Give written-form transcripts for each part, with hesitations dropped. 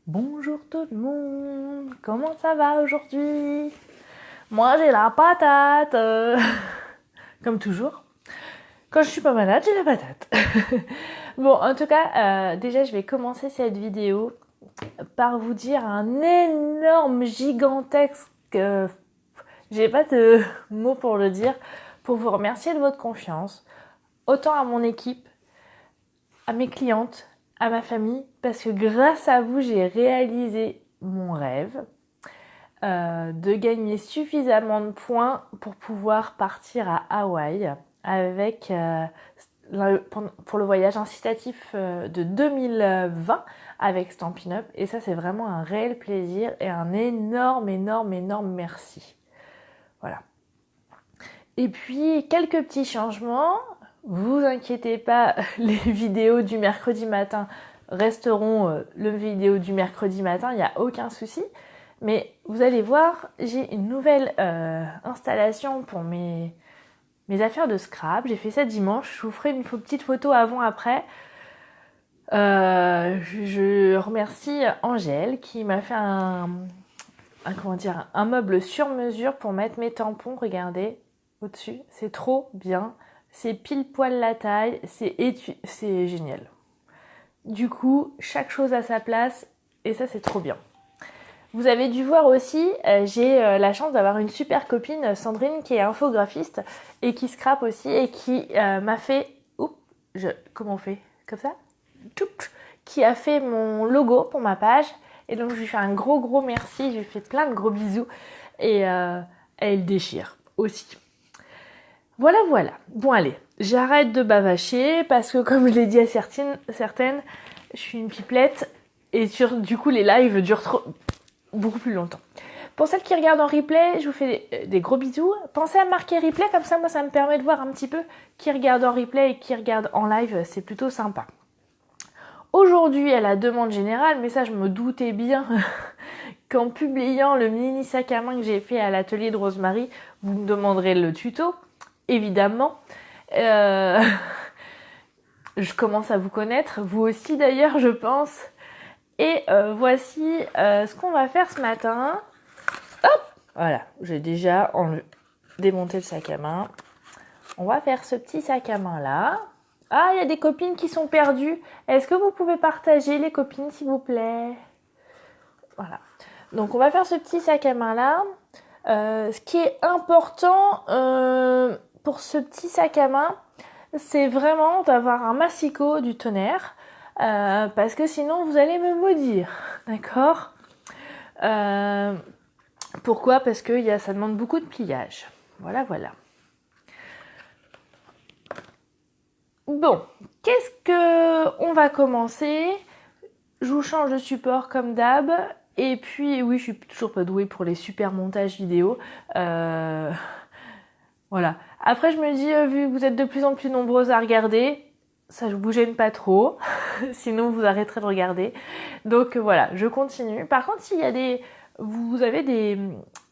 Bonjour tout le monde, comment ça va aujourd'hui? Moi j'ai la patate, comme toujours. Quand je suis pas malade, j'ai la patate. Bon, en tout cas, déjà je vais commencer cette vidéo par vous dire un énorme, gigantesque, j'ai pas de mots pour le dire, pour vous remercier de votre confiance, autant à mon équipe, à mes clientes, à ma famille, parce que grâce à vous, j'ai réalisé mon rêve de gagner suffisamment de points pour pouvoir partir à Hawaï avec pour le voyage incitatif de 2020 avec Stampin' Up. Et ça, c'est vraiment un réel plaisir et un énorme, énorme, énorme merci. Voilà. Et puis, quelques petits changements. Vous inquiétez pas, les vidéos du mercredi matin resteront le vidéo du mercredi matin, il n'y a aucun souci. Mais vous allez voir, j'ai une nouvelle installation pour mes affaires de scrap. J'ai fait ça dimanche, je vous ferai une petite photo avant-après. Je remercie Angèle qui m'a fait un meuble sur mesure pour mettre mes tampons, regardez, au-dessus. C'est trop bien. C'est pile poil la taille. C'est génial. Du coup, chaque chose à sa place. Et ça, c'est trop bien. Vous avez dû voir aussi, j'ai la chance d'avoir une super copine, Sandrine, qui est infographiste et qui scrape aussi et qui m'a fait... comment on fait? Comme ça? Qui a fait mon logo pour ma page. Et donc, je lui fais un gros merci. Je lui fais plein de gros bisous. Et elle déchire aussi. Voilà. Bon, allez, j'arrête de bavacher parce que, comme je l'ai dit à certaines, je suis une pipelette. Et du coup, les lives durent beaucoup plus longtemps. Pour celles qui regardent en replay, je vous fais des gros bisous. Pensez à marquer replay, comme ça, moi, ça me permet de voir un petit peu qui regarde en replay et qui regarde en live. C'est plutôt sympa. Aujourd'hui, à la demande générale, mais ça je me doutais bien qu'en publiant le mini sac à main que j'ai fait à l'atelier de Rosemary, vous me demanderez le tuto, évidemment. Je commence à vous connaître, vous aussi d'ailleurs je pense. Et voici ce qu'on va faire ce matin. Hop, voilà, j'ai déjà démonté le sac à main. On va faire ce petit sac à main là. Ah, il y a des copines qui sont perdues. Est-ce que vous pouvez partager les copines, s'il vous plaît? Voilà. Donc, on va faire ce petit sac à main là. Ce qui est important pour ce petit sac à main, c'est vraiment d'avoir un massicot du tonnerre. Parce que sinon, vous allez me maudire. D'accord? Pourquoi? Parce que ça demande beaucoup de pliage. Voilà. Bon, qu'est-ce que on va commencer? Je vous change de support comme d'hab. Et puis, oui, je suis toujours pas douée pour les super montages vidéo. Voilà. Après, je me dis, vu que vous êtes de plus en plus nombreuses à regarder, ça ne vous gêne pas trop. Sinon, vous arrêterez de regarder. Donc, voilà, je continue. Par contre, s'il y a vous avez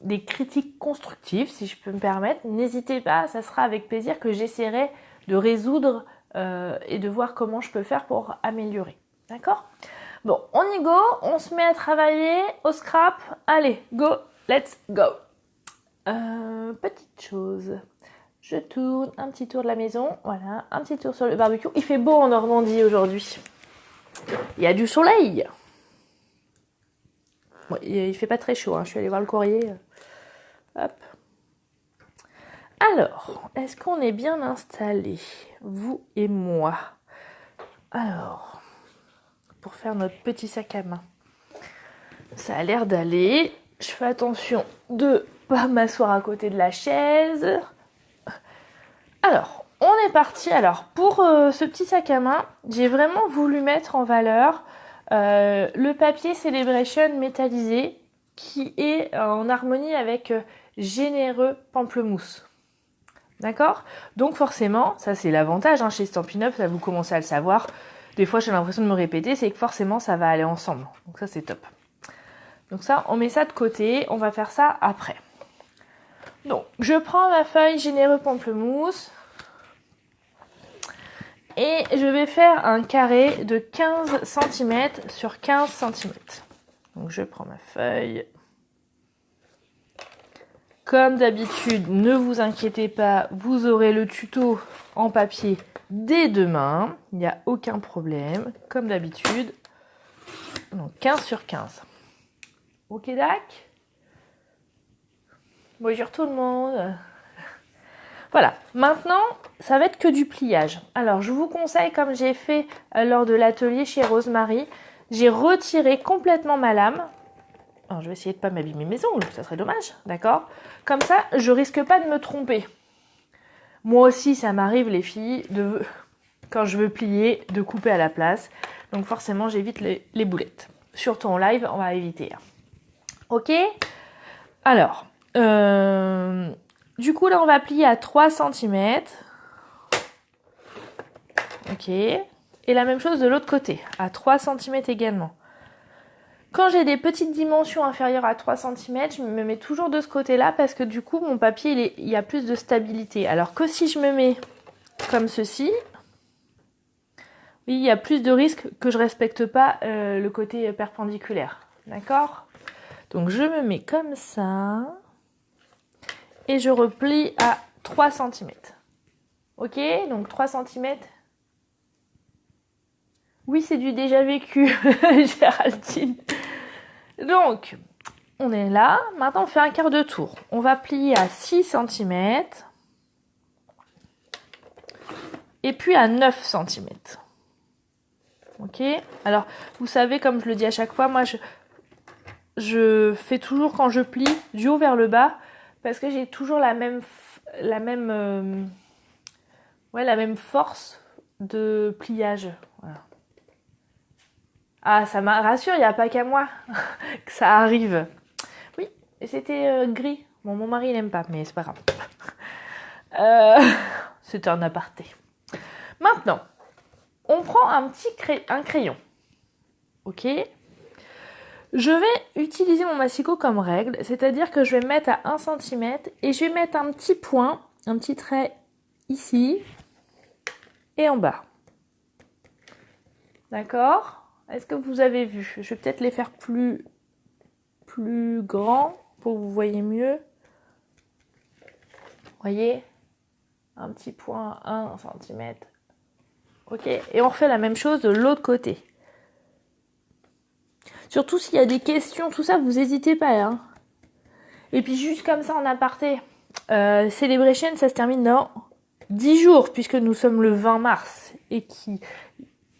des critiques constructives, si je peux me permettre, n'hésitez pas. Ça sera avec plaisir que j'essaierai de résoudre et de voir comment je peux faire pour améliorer. D'accord? Bon, on y go, on se met à travailler au scrap. Allez, go, let's go. Petite chose, je tourne un petit tour de la maison, voilà, un petit tour sur le barbecue. Il fait beau en Normandie aujourd'hui. Il y a du soleil. Bon, il fait pas très chaud, hein. Je suis allée voir le courrier. Hop. Alors, est-ce qu'on est bien installés, vous et moi? Alors, pour faire notre petit sac à main. Ça a l'air d'aller. Je fais attention de pas m'asseoir à côté de la chaise. Alors, on est parti. Alors, pour ce petit sac à main, j'ai vraiment voulu mettre en valeur le papier Celebration métallisé qui est en harmonie avec Généreux Pamplemousse. D'accord? Donc forcément, ça c'est l'avantage chez Stampin' Up, ça vous commencez à le savoir. Des fois j'ai l'impression de me répéter, c'est que forcément ça va aller ensemble. Donc ça c'est top. Donc ça, on met ça de côté, on va faire ça après. Donc, je prends ma feuille Généreux Pamplemousse et je vais faire un carré de 15 cm sur 15 cm. Donc je prends ma feuille. Comme d'habitude, ne vous inquiétez pas, vous aurez le tuto en papier dès demain. Il n'y a aucun problème, comme d'habitude. Donc 15 sur 15. Ok, Dac? Bonjour tout le monde. Voilà, maintenant, ça va être que du pliage. Alors, je vous conseille, comme j'ai fait lors de l'atelier chez Rosemary, j'ai retiré complètement ma lame. Alors, je vais essayer de ne pas m'abîmer mes ongles, ça serait dommage, d'accord? Comme ça, je risque pas de me tromper. Moi aussi, ça m'arrive, les filles, quand je veux plier, de couper à la place. Donc, forcément, j'évite les boulettes. Surtout en live, on va éviter. Ok? Alors, du coup, là, on va plier à 3 cm. Ok. Et la même chose de l'autre côté, à 3 cm également. Quand j'ai des petites dimensions inférieures à 3 cm, je me mets toujours de ce côté-là parce que du coup, mon papier, il y a plus de stabilité. Alors que si je me mets comme ceci, oui, il y a plus de risques que je respecte pas le côté perpendiculaire. D'accord? Donc, je me mets comme ça et je replie à 3 cm. Ok? Donc, 3 cm. Oui, c'est du déjà vécu, Géraldine. Donc, on est là. Maintenant, on fait un quart de tour. On va plier à 6 cm. Et puis à 9 cm. Ok? Alors, vous savez, comme je le dis à chaque fois, moi, je fais toujours quand je plie du haut vers le bas parce que j'ai toujours la même force de pliage. Voilà. Ah, ça me rassure, il n'y a pas qu'à moi que ça arrive. Oui, et c'était gris. Bon, mon mari n'aime pas, mais c'est pas grave. C'était un aparté. Maintenant, on prend un crayon. Ok? Je vais utiliser mon massicot comme règle, c'est-à-dire que je vais mettre à 1 cm et je vais mettre un petit point, un petit trait ici et en bas. D'accord? Est-ce que vous avez vu? Je vais peut-être les faire plus grands pour que vous voyez mieux. Voyez? Un petit point, 1 cm. Ok? Et on refait la même chose de l'autre côté. Surtout s'il y a des questions, tout ça, vous n'hésitez pas. Hein. Et puis juste comme ça en aparté, Celebration, ça se termine dans 10 jours, puisque nous sommes le 20 mars. Et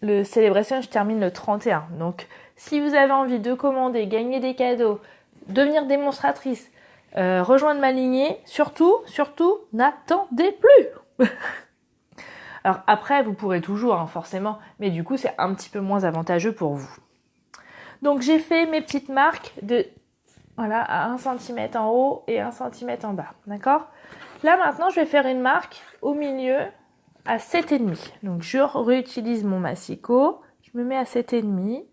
le Celebration, je termine le 31. Donc, si vous avez envie de commander, gagner des cadeaux, devenir démonstratrice, rejoindre ma lignée, surtout, n'attendez plus. Alors après, vous pourrez toujours, hein, forcément, mais du coup, c'est un petit peu moins avantageux pour vous. Donc, j'ai fait mes petites marques à 1 cm en haut et 1 cm en bas. D'accord? Là, maintenant, je vais faire une marque au milieu à 7,5. Donc, je réutilise mon massicot. Je me mets à 7,5.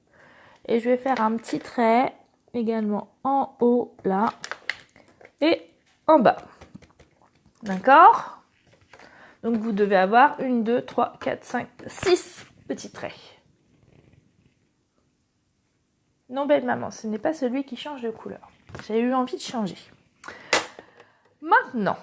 Et je vais faire un petit trait également en haut, là. Et en bas. D'accord? Donc, vous devez avoir 1, 2, 3, 4, 5, 6 petits traits. Non, belle maman, ce n'est pas celui qui change de couleur. J'ai eu envie de changer. Maintenant,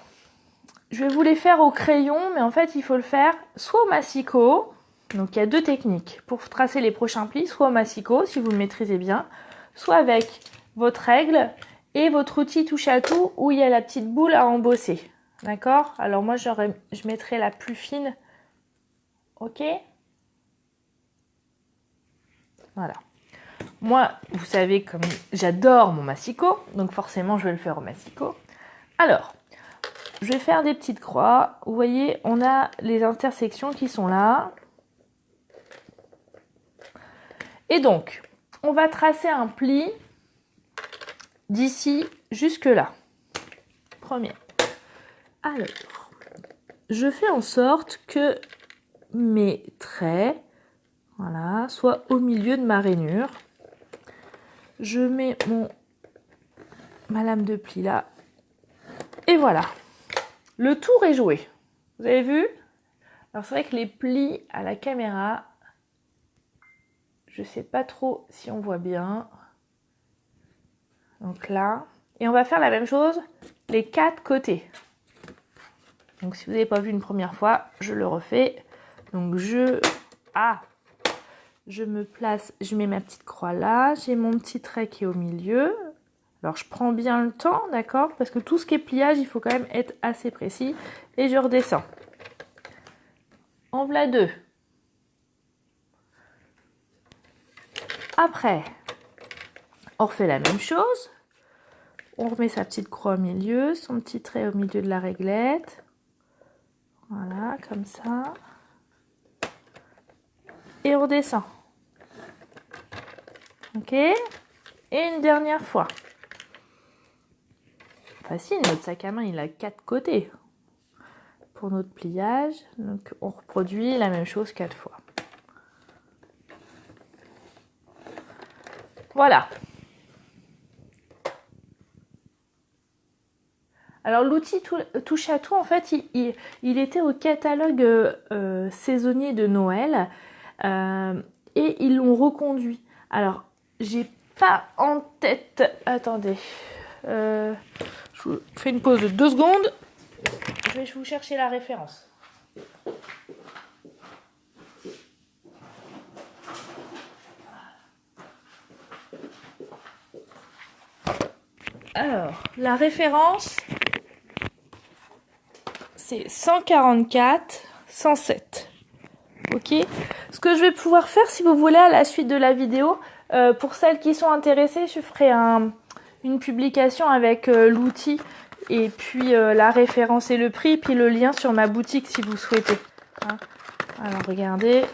je vais vous les faire au crayon, mais en fait, il faut le faire soit au massicot. Donc, il y a 2 techniques pour tracer les prochains plis, soit au massicot, si vous le maîtrisez bien, soit avec votre règle et votre outil touche à tout où il y a la petite boule à embosser. D'accord? Alors, moi, je mettrai la plus fine. Ok? Voilà. Moi, vous savez, comme j'adore mon massicot, donc forcément, je vais le faire au massicot. Alors, je vais faire des petites croix. Vous voyez, on a les intersections qui sont là. Et donc, on va tracer un pli d'ici jusque là. Premier. Alors, je fais en sorte que mes traits, voilà, soient au milieu de ma rainure. Je mets ma lame de pli là. Et voilà. Le tour est joué. Vous avez vu? Alors c'est vrai que les plis à la caméra, je sais pas trop si on voit bien. Donc là. Et on va faire la même chose les 4 côtés. Donc si vous n'avez pas vu une première fois, je le refais. Donc je me place, je mets ma petite croix là, j'ai mon petit trait qui est au milieu. Alors je prends bien le temps, d'accord? Parce que tout ce qui est pliage, il faut quand même être assez précis. Et je redescends. En voilà 2. Après, on refait la même chose. On remet sa petite croix au milieu, son petit trait au milieu de la réglette. Voilà, comme ça. Et on redescend. Ok? Et une dernière fois. Facile, notre sac à main, il a 4 côtés. Pour notre pliage, donc on reproduit la même chose 4 fois. Voilà. Alors l'outil touche à tout, en fait, il était au catalogue saisonnier de Noël et ils l'ont reconduit. Alors, j'ai pas en tête... Attendez. Je vous fais une pause de 2 secondes. Je vais vous chercher la référence. Alors, la référence, c'est 144 107. Ok. Ce que je vais pouvoir faire, si vous voulez, à la suite de la vidéo, pour celles qui sont intéressées, je ferai une publication avec l'outil et puis la référence et le prix, puis le lien sur ma boutique si vous souhaitez. Hein. Alors regardez,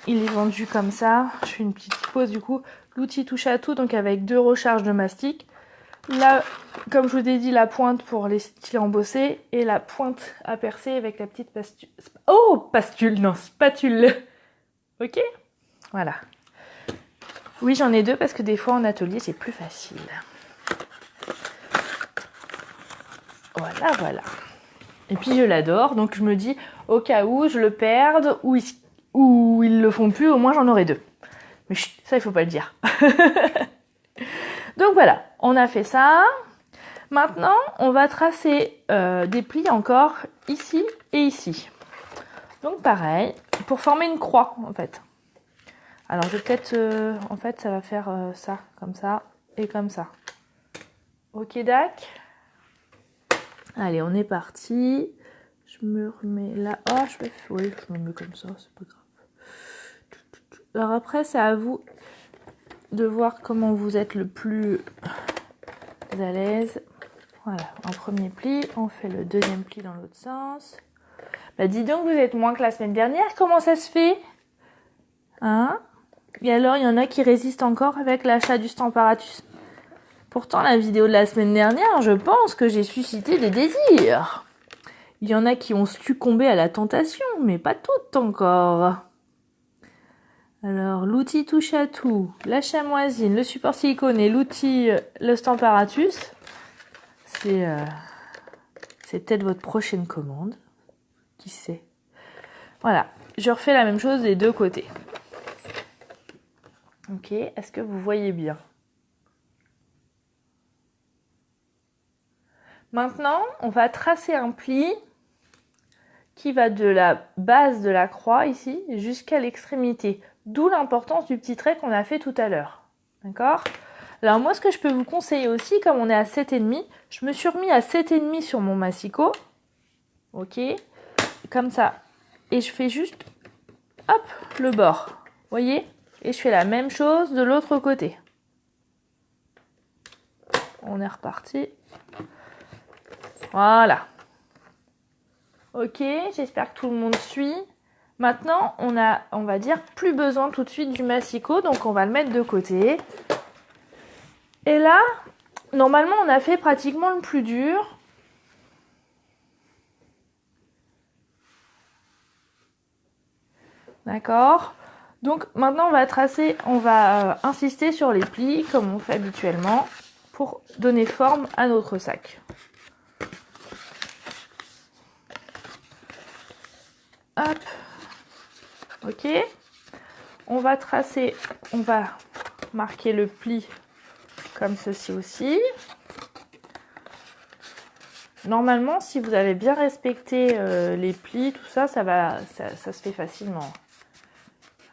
il est vendu comme ça. Je fais une petite pause du coup. L'outil touche à tout, donc avec 2 recharges de mastic. Là, comme je vous ai dit, la pointe pour les stylés embossés et la pointe à percer avec la petite pastule. Oh, pastule, non, spatule. Ok? Voilà. Oui, j'en ai 2 parce que des fois en atelier, c'est plus facile. Voilà, voilà. Et puis je l'adore, donc je me dis, au cas où je le perde ou ils le font plus, au moins j'en aurai 2. Mais chut, ça il faut pas le dire. Donc voilà, on a fait ça. Maintenant, on va tracer des plis encore ici et ici. Donc pareil, pour former une croix en fait. Alors je vais peut-être, en fait ça va faire ça, comme ça et comme ça. Ok dac. Allez, on est parti. Je me remets là. Oh, oui, je me mets comme ça, c'est pas grave. Alors après, c'est à vous de voir comment vous êtes le plus à l'aise. Voilà, en premier pli, on fait le deuxième pli dans l'autre sens. Bah dis donc, vous êtes moins que la semaine dernière, comment ça se fait? Hein? Et alors, il y en a qui résistent encore avec l'achat du Stamparatus. Pourtant, la vidéo de la semaine dernière, je pense que j'ai suscité des désirs. Il y en a qui ont succombé à la tentation, mais pas toutes encore. Alors, l'outil touche à tout, la chamoisine, le support silicone et l'outil, le Stamparatus, c'est peut-être votre prochaine commande. Qui sait? Voilà, je refais la même chose des 2 côtés. Ok, est-ce que vous voyez bien? Maintenant, on va tracer un pli qui va de la base de la croix ici jusqu'à l'extrémité. D'où l'importance du petit trait qu'on a fait tout à l'heure. D'accord? Alors moi, ce que je peux vous conseiller aussi, comme on est à 7,5, je me suis remis à 7,5 sur mon massicot. Ok? Comme ça. Et je fais juste, hop, le bord. Vous voyez? Et je fais la même chose de l'autre côté. On est reparti. Voilà. Ok, j'espère que tout le monde suit. Maintenant, on va dire, plus besoin tout de suite du massicot, donc on va le mettre de côté. Et là, normalement, on a fait pratiquement le plus dur. D'accord? Donc maintenant, on va insister sur les plis, comme on fait habituellement, pour donner forme à notre sac. Hop. Ok. On va marquer le pli comme ceci aussi. Normalement, si vous avez bien respecté les plis, tout ça, ça se fait facilement.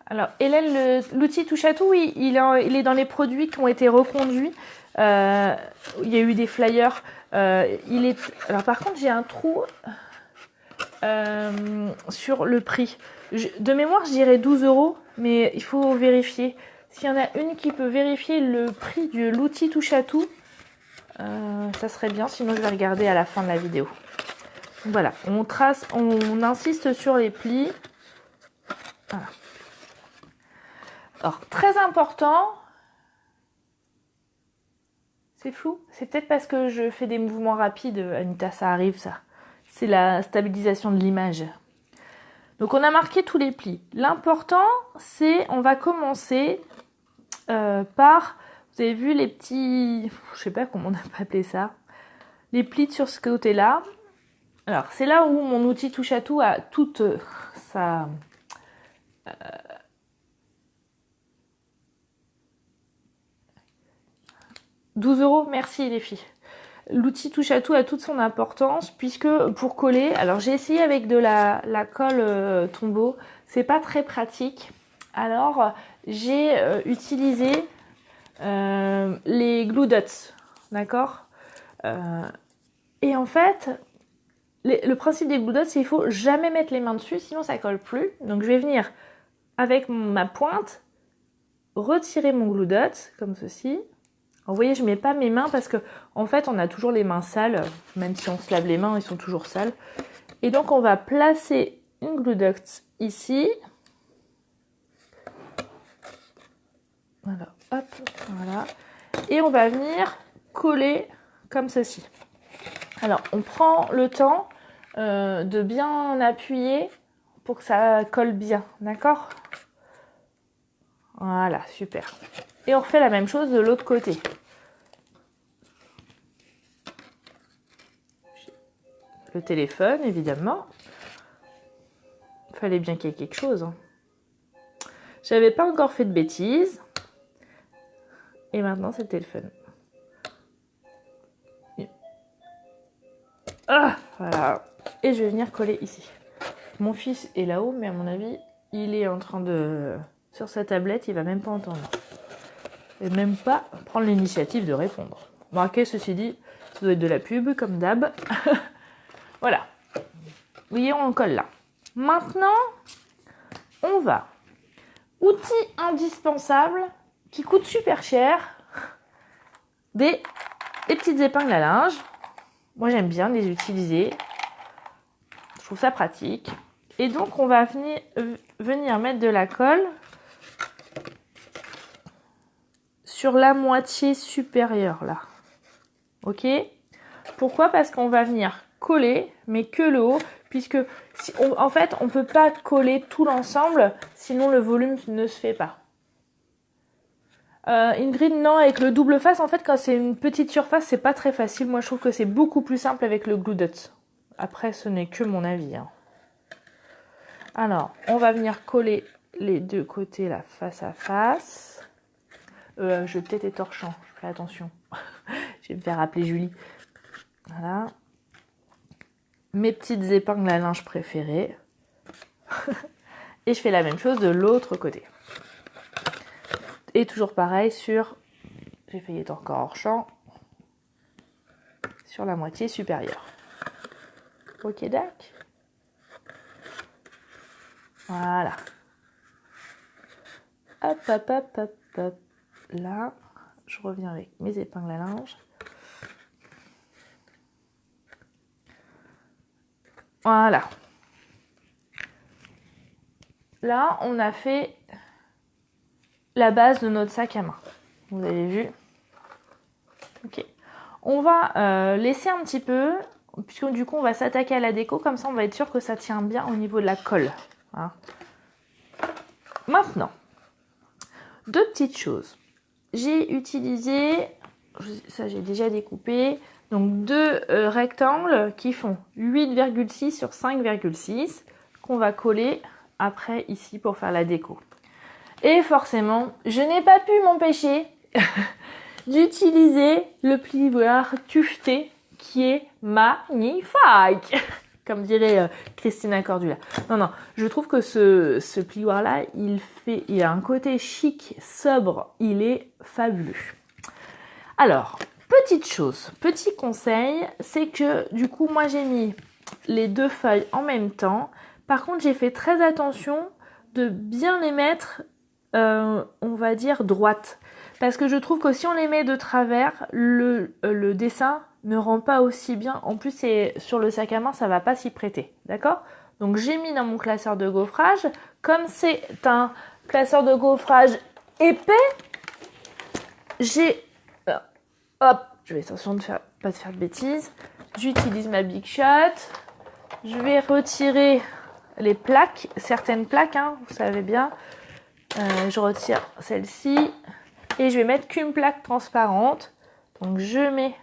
Alors, Hélène, l'outil touche à tout, oui, il est dans les produits qui ont été reconduits. Il y a eu des flyers. Alors, par contre, j'ai un trou sur le prix. De mémoire, je dirais 12 €, mais il faut vérifier. S'il y en a une qui peut vérifier le prix de l'outil touche à tout, ça serait bien, sinon je vais regarder à la fin de la vidéo. Voilà, on insiste sur les plis. Voilà. Alors, très important, c'est flou, c'est peut-être parce que je fais des mouvements rapides, Anita, ça arrive ça. C'est la stabilisation de l'image. Donc on a marqué tous les plis. L'important, c'est, on va commencer par, vous avez vu les petits, je sais pas comment on a appelé ça, les plis sur ce côté-là. Alors c'est là où mon outil touche à tout a toute sa... 12 €, merci les filles. L'outil touche à tout a toute son importance puisque pour coller, alors j'ai essayé avec de la colle Tombow, c'est pas très pratique. Alors j'ai utilisé les glue dots, d'accord. Et en fait, le principe des glue dots, c'est qu'il faut jamais mettre les mains dessus, sinon ça colle plus. Donc je vais venir avec ma pointe retirer mon glue dot comme ceci. Vous voyez, je mets pas mes mains parce que en fait, on a toujours les mains sales, même si on se lave les mains, ils sont toujours sales. Et donc, on va placer une glue dot ici. Voilà, hop, voilà. Et on va venir coller comme ceci. Alors, on prend le temps de bien appuyer pour que ça colle bien, d'accord? Voilà, super. Et on refait la même chose de l'autre côté. Le téléphone, évidemment. Il fallait bien qu'il y ait quelque chose. J'avais pas encore fait de bêtises. Et maintenant, c'est le téléphone. Ah, voilà. Et je vais venir coller ici. Mon fils est là-haut, mais à mon avis, il est en train de... Sur sa tablette, il va même pas entendre. Et même pas prendre l'initiative de répondre. Bon, ok, ceci dit, ça doit être de la pub, comme d'hab. Voilà. Vous voyez, on colle là. Maintenant, on va. Outil indispensable qui coûte super cher. Des petites épingles à linge. Moi, j'aime bien les utiliser. Je trouve ça pratique. Et donc, on va venir mettre de la colle sur la moitié supérieure, là. Ok? Pourquoi? Parce qu'on va venir coller, mais que le haut, puisque en fait, on ne peut pas coller tout l'ensemble, sinon le volume ne se fait pas. Ingrid, non, avec le double face, en fait, quand c'est une petite surface, c'est pas très facile. Moi, je trouve que c'est beaucoup plus simple avec le glue dot. Après, ce n'est que mon avis. Hein. Alors, on va venir coller les deux côtés, là, face à face. Je vais peut-être étorchant, je fais attention. Je vais me faire appeler Julie. Voilà. Mes petites épingles à linge préférées. Et je fais la même chose de l'autre côté. Et toujours pareil sur... J'ai failli être encore hors champ. Sur la moitié supérieure. Ok, dac. Voilà. Hop, hop, hop, hop, hop. Là, je reviens avec mes épingles à linge. Voilà. Là, on a fait la base de notre sac à main. Vous avez vu? Ok. On va laisser un petit peu, puisque du coup, on va s'attaquer à la déco. Comme ça, on va être sûr que ça tient bien au niveau de la colle. Hein. Maintenant, deux petites choses. J'ai utilisé, ça j'ai déjà découpé, donc deux rectangles qui font 8,6 sur 5,6 qu'on va coller après ici pour faire la déco. Et forcément, je n'ai pas pu m'empêcher d'utiliser le plioir tuveté qui est magnifique, comme dirait Christina Cordula. Non, je trouve que ce plioir-là, il a un côté chic, sobre, il est fabuleux. Alors, petite chose, petit conseil, c'est que du coup, moi j'ai mis les deux feuilles en même temps. Par contre, j'ai fait très attention de bien les mettre, on va dire, droites. Parce que je trouve que si on les met de travers, le dessin ne rend pas aussi bien. En plus, sur le sac à main, ça va pas s'y prêter. D'accord? Donc, j'ai mis dans mon classeur de gaufrage. Comme c'est un classeur de gaufrage épais, j'ai... hop, je vais attention de pas de faire de bêtises. J'utilise ma Big Shot. Je vais retirer les plaques, certaines plaques, hein, vous savez bien. Je retire celle-ci et je vais mettre qu'une plaque transparente. Donc je mets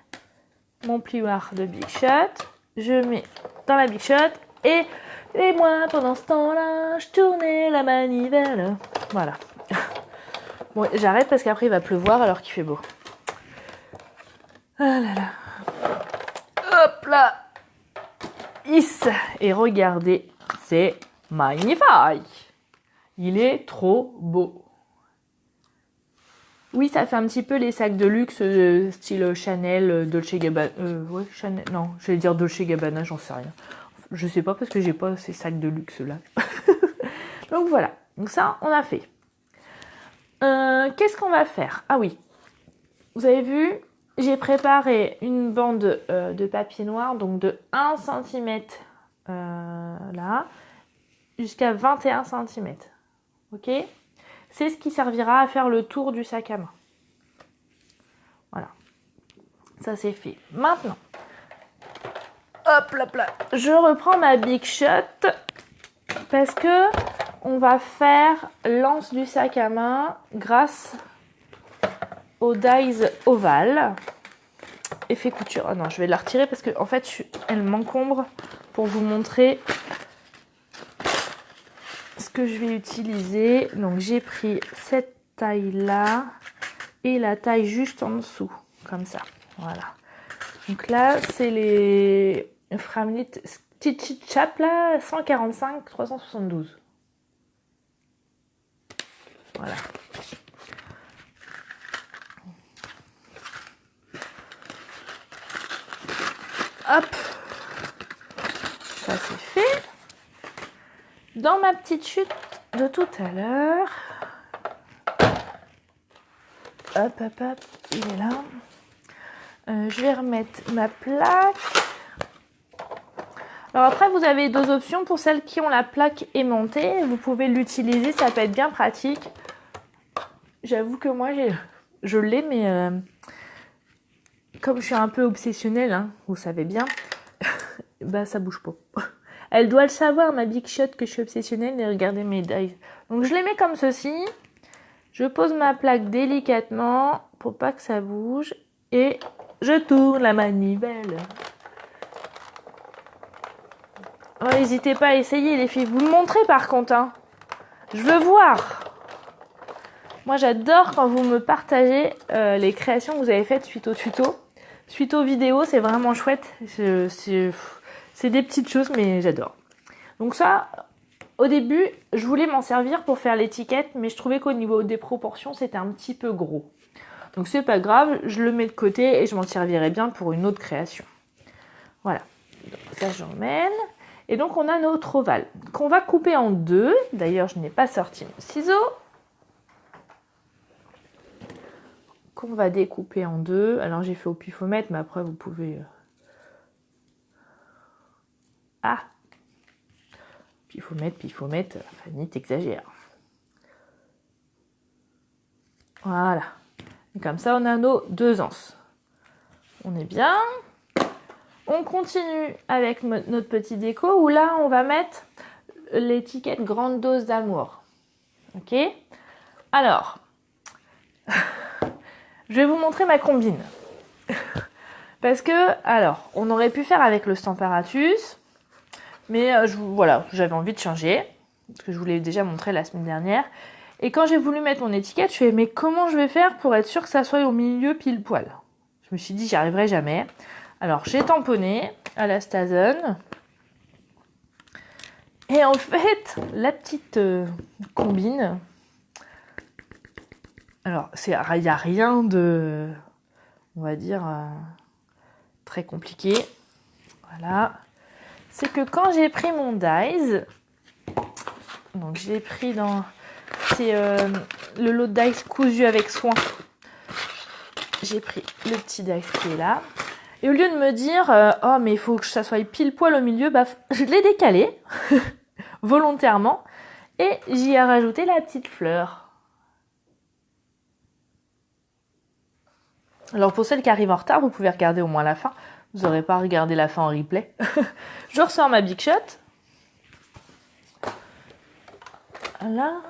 mon plioir de Big Shot, je mets dans la Big Shot et moi pendant ce temps-là, je tournais la manivelle. Voilà. Bon, j'arrête parce qu'après il va pleuvoir alors qu'il fait beau. Ah là là. Hop là. Et regardez, c'est magnifique. Il est trop beau. Oui, ça fait un petit peu les sacs de luxe style Chanel, Dolce Gabbana. Ouais, Chanel. Non, je vais dire Dolce Gabbana, j'en sais rien. Je sais pas parce que j'ai pas ces sacs de luxe là. Donc voilà. Donc ça, on a fait. Qu'est-ce qu'on va faire? Ah oui. Vous avez vu, j'ai préparé une bande de papier noir, donc de 1 cm là, jusqu'à 21 cm. Ok? C'est ce qui servira à faire le tour du sac à main. Voilà. Ça c'est fait. Maintenant, hop là, je reprends ma Big Shot parce que on va faire l'anse du sac à main grâce au dies ovale. Effet couture. Oh non, je vais la retirer parce que en fait, elle m'encombre pour vous montrer ce que je vais utiliser. Donc j'ai pris cette taille là et la taille juste en dessous, comme ça. Voilà. Donc là, c'est les Framlit Stitch Chap là, 145 372. Voilà. Hop, ça c'est fait. Dans ma petite chute de tout à l'heure, hop, il est là. Je vais remettre ma plaque. Alors après, vous avez deux options pour celles qui ont la plaque aimantée. Vous pouvez l'utiliser, ça peut être bien pratique. J'avoue que moi, je l'ai, mais comme je suis un peu obsessionnelle, hein, vous savez bien, bah ça bouge pas. Elle doit le savoir, ma Big Shot, que je suis obsessionnelle et regardez mes dies. Donc je les mets comme ceci. Je pose ma plaque délicatement pour pas que ça bouge et je tourne la manivelle. Oh, n'hésitez pas à essayer les filles. Vous me montrez par contre. Hein. Je veux voir. Moi j'adore quand vous me partagez les créations que vous avez faites suite au tuto. Suite aux vidéos, c'est vraiment chouette. C'est des petites choses, mais j'adore. Donc ça, au début, je voulais m'en servir pour faire l'étiquette, mais je trouvais qu'au niveau des proportions, c'était un petit peu gros. Donc c'est pas grave, je le mets de côté et je m'en servirai bien pour une autre création. Voilà. Donc ça, j'emmène. Et donc on a notre ovale qu'on va couper en deux. D'ailleurs, je n'ai pas sorti mon ciseau. Qu'on va découper en deux. Alors j'ai fait au pifomètre, mais après vous pouvez... Ah, pifomètre, Fanny, t'exagères. Voilà. Et comme ça, on a nos deux anses. On est bien. On continue avec notre petit déco où là, on va mettre l'étiquette grande dose d'amour. Ok? Alors, je vais vous montrer ma combine. Parce que, alors, on aurait pu faire avec le Stamparatus, mais voilà, j'avais envie de changer, parce que je vous l'ai déjà montré la semaine dernière. Et quand j'ai voulu mettre mon étiquette, je fais mais comment je vais faire pour être sûre que ça soit au milieu pile poil? Je me suis dit j'y arriverai jamais. Alors j'ai tamponné à la Stazen. Et en fait, la petite combine, alors il n'y a rien de, on va dire, très compliqué. Voilà. C'est que quand j'ai pris mon dies, donc j'ai pris dans, c'est le lot de dice cousu avec soin. J'ai pris le petit dice qui est là. Et au lieu de me dire, oh mais il faut que ça soit pile poil au milieu, bah, je l'ai décalé, volontairement, et j'y ai rajouté la petite fleur. Alors pour celles qui arrivent en retard, vous pouvez regarder au moins la fin. Vous n'aurez pas regardé la fin en replay. Je ressors ma Big Shot. Voilà.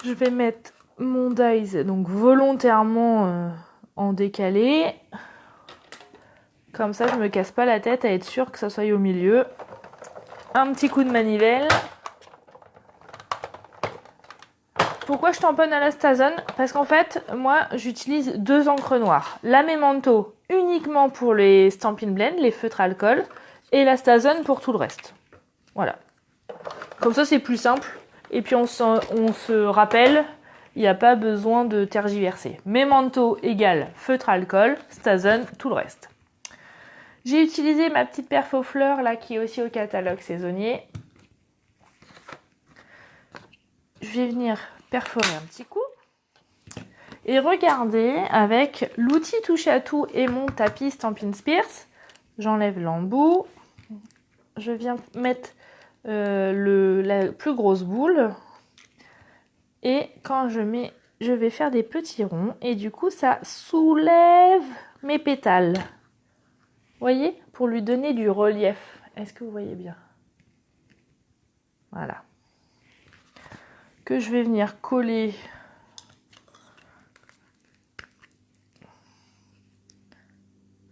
Je vais mettre mon dies, donc volontairement en décalé. Comme ça, je me casse pas la tête à être sûre que ça soit au milieu. Un petit coup de manivelle. Pourquoi je tamponne à la Stazen? Parce qu'en fait, moi, j'utilise 2 encres noires. La Memento uniquement pour les Stampin' Blend, les feutres alcool, et la Stazen pour tout le reste. Voilà. Comme ça, c'est plus simple. Et puis, on se rappelle, il n'y a pas besoin de tergiverser. Memento égale feutre alcool, Stazen, tout le reste. J'ai utilisé ma petite perfo fleur, là, qui est aussi au catalogue saisonnier. Je vais venir perforer un petit coup. Et regardez, avec l'outil touche à tout et mon tapis Stampin' Spears, j'enlève l'embout. Je viens mettre la plus grosse boule. Et quand je vais faire des petits ronds. Et du coup, ça soulève mes pétales. Vous voyez? Pour lui donner du relief. Est-ce que vous voyez bien? Voilà. Que je vais venir coller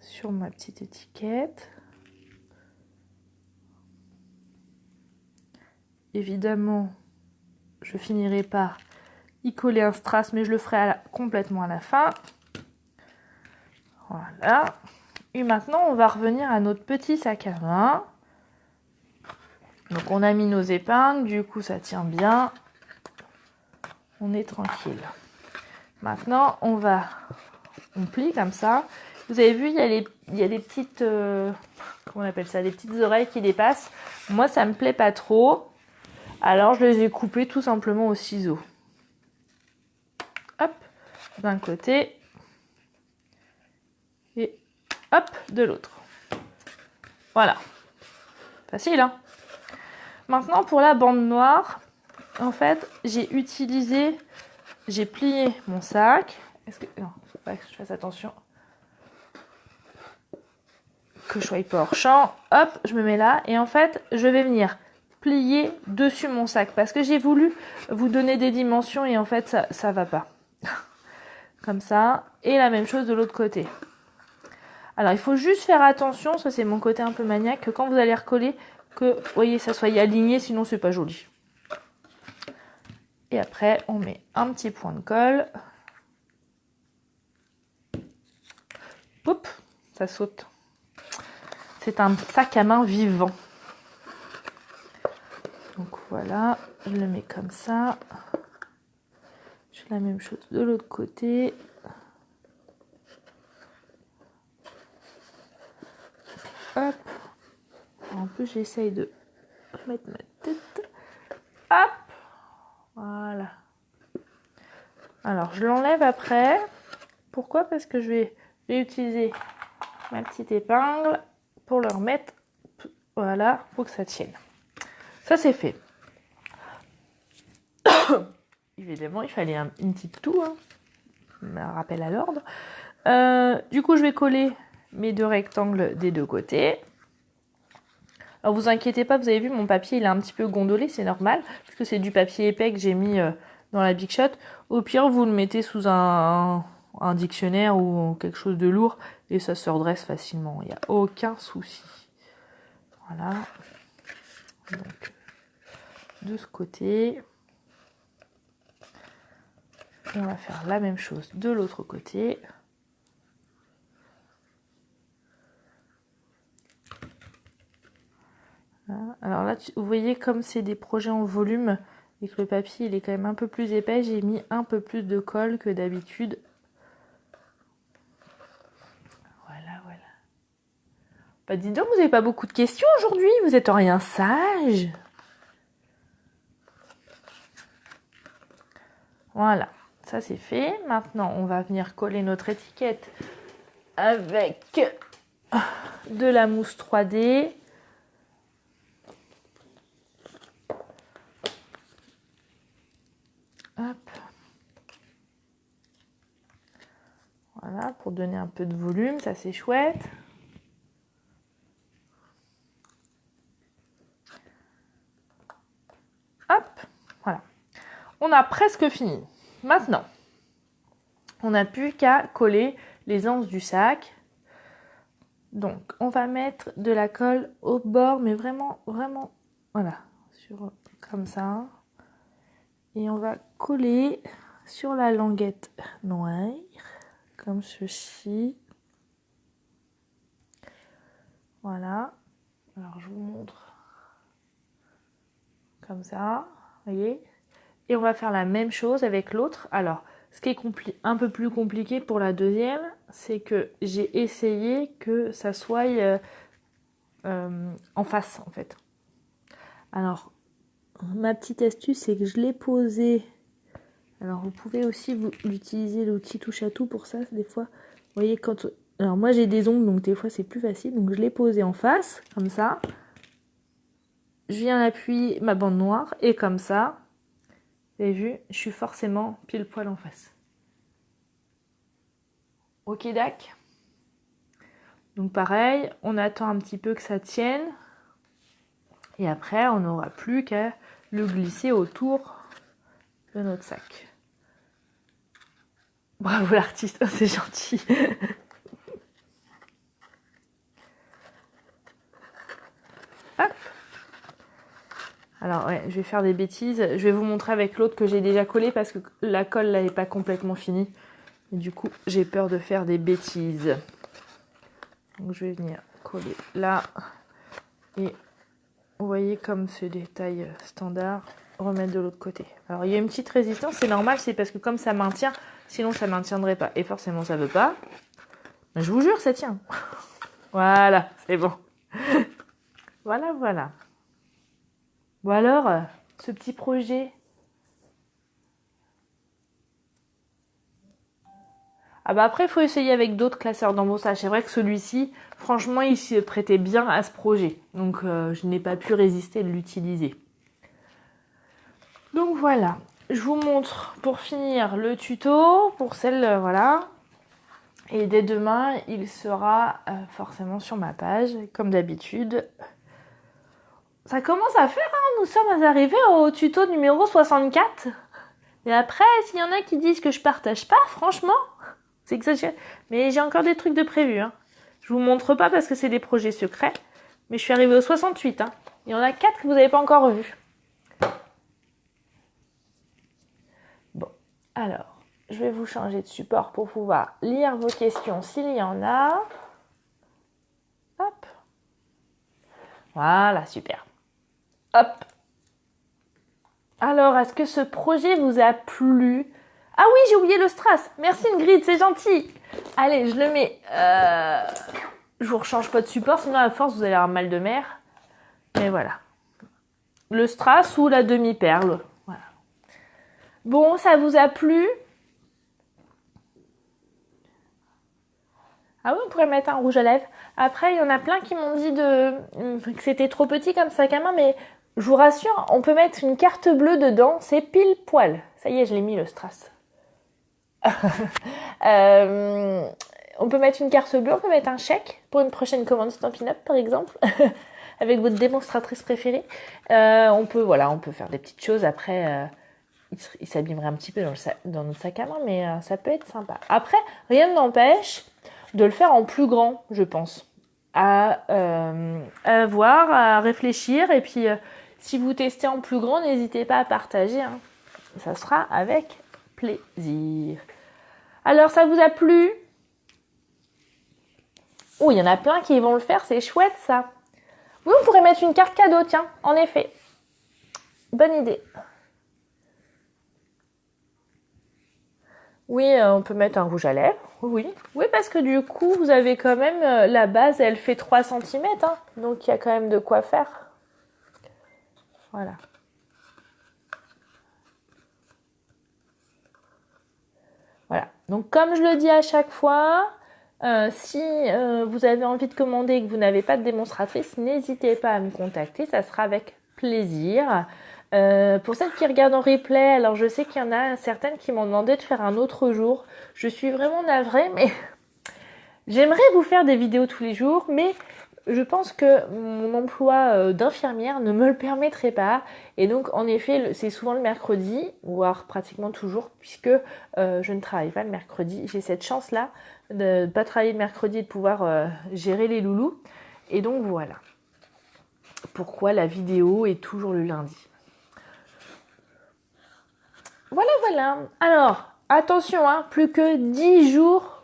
sur ma petite étiquette. Évidemment, je finirai par y coller un strass, mais je le ferai complètement à la fin. Voilà. Et maintenant, on va revenir à notre petit sac à main. Donc, on a mis nos épingles, du coup, ça tient bien. On est tranquille. Maintenant, on plie comme ça. Vous avez vu, il y a des petites, comment on appelle ça, des petites oreilles qui dépassent. Moi, ça me plaît pas trop. Alors, je les ai coupées tout simplement au ciseau. Hop, d'un côté. Et hop, de l'autre. Voilà. Facile, hein? Maintenant, pour la bande noire, en fait, j'ai plié mon sac. Non, faut pas que je fasse attention. Que je sois pas hors champ. Hop, je me mets là. Et en fait, je vais venir plier dessus mon sac. Parce que j'ai voulu vous donner des dimensions et en fait, ça va pas. Comme ça. Et la même chose de l'autre côté. Alors, il faut juste faire attention, ça c'est mon côté un peu maniaque, que quand vous allez recoller, que, vous voyez, ça soit aligné, sinon c'est pas joli. Et après, on met un petit point de colle. Hop, ça saute. C'est un sac à main vivant. Donc voilà, je le mets comme ça. Je fais la même chose de l'autre côté. Hop. En plus, j'essaye de mettre ma tête. Hop. Voilà. Alors, je l'enlève après. Pourquoi? Parce que je vais utiliser ma petite épingle pour le remettre. Voilà, pour que ça tienne. Ça, c'est fait. Évidemment, il fallait une petite toux. Hein. Un rappel à l'ordre. Du coup, je vais coller mes 2 rectangles des 2 côtés. Alors, vous inquiétez pas, vous avez vu, mon papier, il est un petit peu gondolé, c'est normal, parce que c'est du papier épais que j'ai mis dans la Big Shot. Au pire, vous le mettez sous un dictionnaire ou quelque chose de lourd, et ça se redresse facilement. Il n'y a aucun souci. Voilà. Donc, de ce côté. Et on va faire la même chose de l'autre côté. Voilà. Alors là, vous voyez comme c'est des projets en volume et que le papier il est quand même un peu plus épais, j'ai mis un peu plus de colle que d'habitude. Voilà, voilà. Bah dis donc, vous n'avez pas beaucoup de questions aujourd'hui, vous êtes en rien sage. Voilà, ça c'est fait. Maintenant, on va venir coller notre étiquette avec de la mousse 3D. Hop. Voilà, pour donner un peu de volume, ça c'est chouette. Hop, voilà. On a presque fini. Maintenant, on n'a plus qu'à coller les anses du sac. Donc, on va mettre de la colle au bord, mais vraiment, vraiment, voilà, comme ça. Et on va coller sur la languette noire, comme ceci. Voilà. Alors, je vous montre. Comme ça, vous voyez. Et on va faire la même chose avec l'autre. Alors, ce qui est un peu plus compliqué pour la deuxième, c'est que j'ai essayé que ça soit en face, en fait. Alors, ma petite astuce, c'est que je l'ai posé. Alors, vous pouvez aussi utiliser l'outil touche à tout pour ça, des fois. Vous voyez, quand... Alors, moi, j'ai des ongles, donc des fois, c'est plus facile. Donc, je l'ai posé en face, comme ça. Je viens appuyer ma bande noire, et comme ça, vous avez vu, je suis forcément pile poil en face. Ok, dac. Donc, pareil, on attend un petit peu que ça tienne. Et après, on n'aura plus qu'à le glisser autour de notre sac. Bravo l'artiste, c'est gentil. Hop. Alors ouais, je vais faire des bêtises. Je vais vous montrer avec l'autre que j'ai déjà collé parce que la colle là n'est pas complètement finie. Et du coup, j'ai peur de faire des bêtises. Donc je vais venir coller là. Et vous voyez comme ce détail standard, remettre de l'autre côté. Alors il y a une petite résistance, c'est normal, c'est parce que comme ça maintient, sinon ça ne maintiendrait pas. Et forcément ça ne veut pas. Mais je vous jure, ça tient. Voilà, c'est bon. Voilà, voilà. Bon alors, ce petit projet. Ah bah après, il faut essayer avec d'autres classeurs d'embossage. C'est vrai que celui-ci, franchement, il se prêtait bien à ce projet. Donc, je n'ai pas pu résister de l'utiliser. Donc voilà, je vous montre pour finir le tuto pour celle, voilà. Et dès demain, il sera forcément sur ma page, comme d'habitude. Ça commence à faire, hein, nous sommes arrivés au tuto numéro 64. Et après, s'il y en a qui disent que je partage pas, franchement, c'est exagéré. Mais j'ai encore des trucs de prévu. Hein. Je vous montre pas parce que c'est des projets secrets. Mais je suis arrivée au 68. Hein. Il y en a 4 que vous n'avez pas encore vus. Bon, alors, je vais vous changer de support pour pouvoir lire vos questions s'il y en a. Hop. Voilà, super. Hop. Alors, est-ce que ce projet vous a plu ? Ah oui, j'ai oublié le strass. Merci Ingrid, c'est gentil. Allez, je le mets. Je vous rechange pas de support, sinon à force vous allez avoir mal de mer. Mais voilà. Le strass ou la demi-perle. Voilà. Bon, ça vous a plu ? Ah oui, on pourrait mettre un rouge à lèvres. Après, il y en a plein qui m'ont dit que c'était trop petit comme sac à main, mais je vous rassure, on peut mettre une carte bleue dedans, c'est pile poil. Ça y est, je l'ai mis le strass. On peut mettre une carte bleue, on peut mettre un chèque pour une prochaine commande Stampin' Up par exemple, avec votre démonstratrice préférée. On peut faire des petites choses. Après, il s'abîmerait un petit peu dans notre sac à main, mais ça peut être sympa. Après, rien ne n'empêche de le faire en plus grand, je pense. À voir, à réfléchir. Et puis, si vous testez en plus grand, n'hésitez pas à partager. Hein. Ça sera avec plaisir. Alors, ça vous a plu? Oh, il y en a plein qui vont le faire, c'est chouette ça. Oui, on pourrait mettre une carte cadeau, tiens, en effet. Bonne idée. Oui, on peut mettre un rouge à lèvres. Oui, parce que du coup, vous avez quand même la base, elle fait 3 cm, hein, donc il y a quand même de quoi faire. Voilà. Voilà. Donc, comme je le dis à chaque fois, si vous avez envie de commander et que vous n'avez pas de démonstratrice, n'hésitez pas à me contacter, ça sera avec plaisir. Pour celles qui regardent en replay, alors je sais qu'il y en a certaines qui m'ont demandé de faire un autre jour. Je suis vraiment navrée, mais j'aimerais vous faire des vidéos tous les jours, mais je pense que mon emploi d'infirmière ne me le permettrait pas. Et donc, en effet, c'est souvent le mercredi, voire pratiquement toujours, puisque je ne travaille pas le mercredi. J'ai cette chance-là de ne pas travailler le mercredi et de pouvoir gérer les loulous. Et donc, voilà. Pourquoi la vidéo est toujours le lundi. Voilà. Alors, attention, hein, plus que 10 jours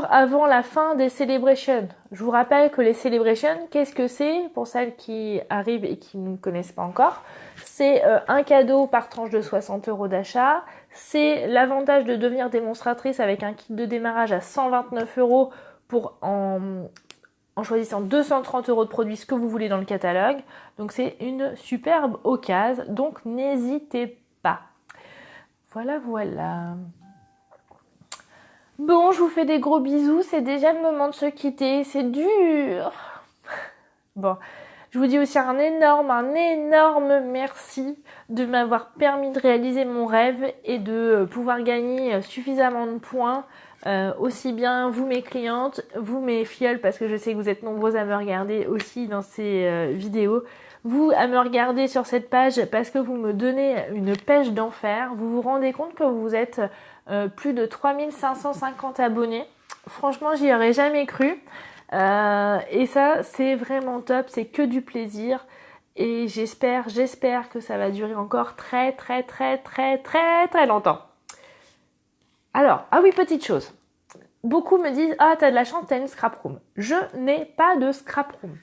avant la fin des celebrations. Je vous rappelle que les celebrations, qu'est-ce que c'est pour celles qui arrivent et qui ne connaissent pas encore? C'est un cadeau par tranche de 60 € d'achat. C'est l'avantage de devenir démonstratrice avec un kit de démarrage à 129 € pour en choisissant 230 € de produits, ce que vous voulez dans le catalogue. Donc c'est une superbe occasion, donc n'hésitez pas. Voilà. Bon, je vous fais des gros bisous, c'est déjà le moment de se quitter, c'est dur. Bon, je vous dis aussi un énorme merci de m'avoir permis de réaliser mon rêve et de pouvoir gagner suffisamment de points, aussi bien vous mes clientes, vous mes filleuls, parce que je sais que vous êtes nombreuses à me regarder aussi dans ces vidéos, vous à me regarder sur cette page parce que vous me donnez une pêche d'enfer. Vous vous rendez compte que vous êtes plus de 3550 abonnés. Franchement, j'y aurais jamais cru. Et ça, c'est vraiment top. C'est que du plaisir. Et j'espère que ça va durer encore très longtemps. Alors, ah oui, petite chose. Beaucoup me disent, ah, t'as de la chance, t'as une scrap room. Je n'ai pas de scrap room.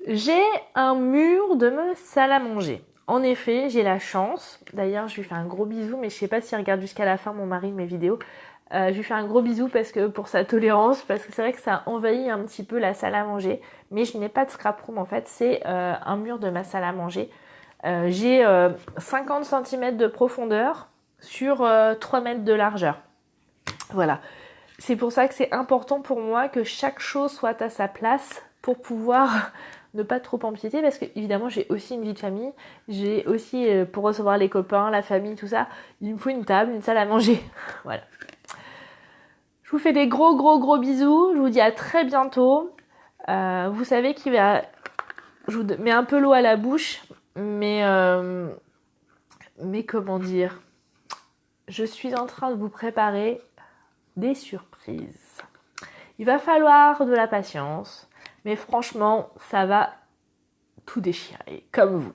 J'ai un mur de salle à manger. En effet, j'ai la chance. D'ailleurs, je lui fais un gros bisou, mais je sais pas s'il regarde jusqu'à la fin, mon mari, mes vidéos. Je lui fais un gros bisou parce que pour sa tolérance, parce que c'est vrai que ça envahit un petit peu la salle à manger. Mais je n'ai pas de scrap room, en fait. C'est un mur de ma salle à manger. J'ai 50 cm de profondeur sur 3 mètres de largeur. Voilà. C'est pour ça que c'est important pour moi que chaque chose soit à sa place pour pouvoir ne pas trop empiéter, parce que évidemment j'ai aussi une vie de famille, j'ai aussi pour recevoir les copains, la famille, tout ça, il me faut une table, une salle à manger. Voilà. Je vous fais des gros bisous, je vous dis à très bientôt. Vous savez je vous mets un peu l'eau à la bouche, mais comment dire, je suis en train de vous préparer des surprises. Il va falloir de la patience, mais franchement, ça va tout déchirer, comme vous.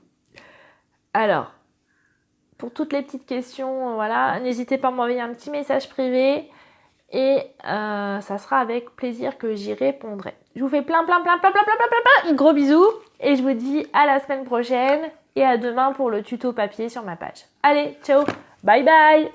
Alors, pour toutes les petites questions, voilà, n'hésitez pas à m'envoyer un petit message privé et ça sera avec plaisir que j'y répondrai. Je vous fais plein gros bisous et je vous dis à la semaine prochaine et à demain pour le tuto papier sur ma page. Allez, ciao, bye bye.